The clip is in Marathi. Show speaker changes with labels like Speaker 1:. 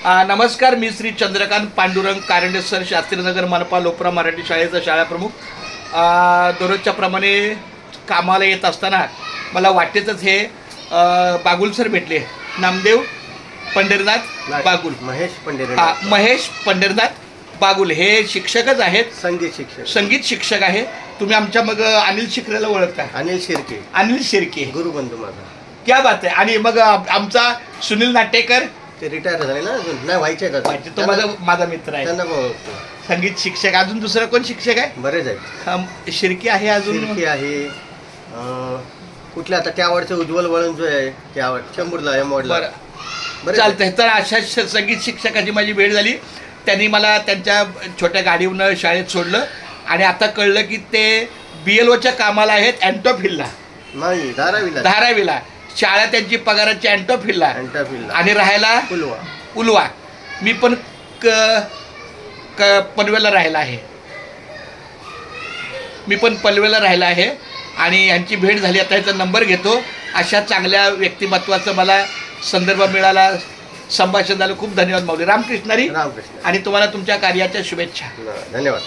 Speaker 1: नमस्कार, मी श्री चंद्रकांत पांडुरंग कारंडे सर, शास्त्रीनगर मनपा लोपरा मराठी शाळेचा शाळाप्रमुख. दररोजच्या प्रमाणे कामाला येत असताना मला वाटेतच हे बागुल सर भेटले. नामदेव पंढरीनाथ बागुल, महेश पंढरीनाथ बागुल हे शिक्षकच आहेत, संगीत शिक्षक आहे. तुम्ही आमच्या मग अनिल शिकरेला ओळखता? अनिल शिर्के
Speaker 2: गुरुबंधू माझा.
Speaker 1: क्या बात आहे. आणि मग आमचा सुनील नाटेकर,
Speaker 2: ते रिटायर झाले ना, अजून नाही व्हायचे का?
Speaker 1: तो माझा मित्र आहे, संगीत शिक्षक. अजून दुसरा कोण शिक्षक आहे?
Speaker 2: बरेच आहेत.
Speaker 1: शिर्के आहे, अजून
Speaker 2: शिर्के आहे. कुठल्या आता त्यावरचं उज्ज्वल वळण जो आहे त्यावर चंबूरला एमवडला.
Speaker 1: बरं, चालतंय. तर अशा संगीत शिक्षकाची माझी भेट झाली. त्यांनी मला त्यांच्या छोट्या गाडीवरून शाळेत सोडलं आणि आता कळलं की ते BLOच्या कामाला आहेत अँटोफिलला.
Speaker 2: नाही,
Speaker 1: धारावीला. शाळा त्यांची पगाराची अँटोफिलला आणि राहायला उलवा. मी पण पनवेलला राहिला आहे. आणि यांची भेट झाली. आता याचा नंबर घेतो. अशा चांगल्या व्यक्तिमत्वाचा मला संदर्भ मिळाला, संभाषण झालं. खूप धन्यवाद माऊली. रामकृष्ण. आणि तुम्हाला तुमच्या कार्याच्या शुभेच्छा.
Speaker 2: धन्यवाद.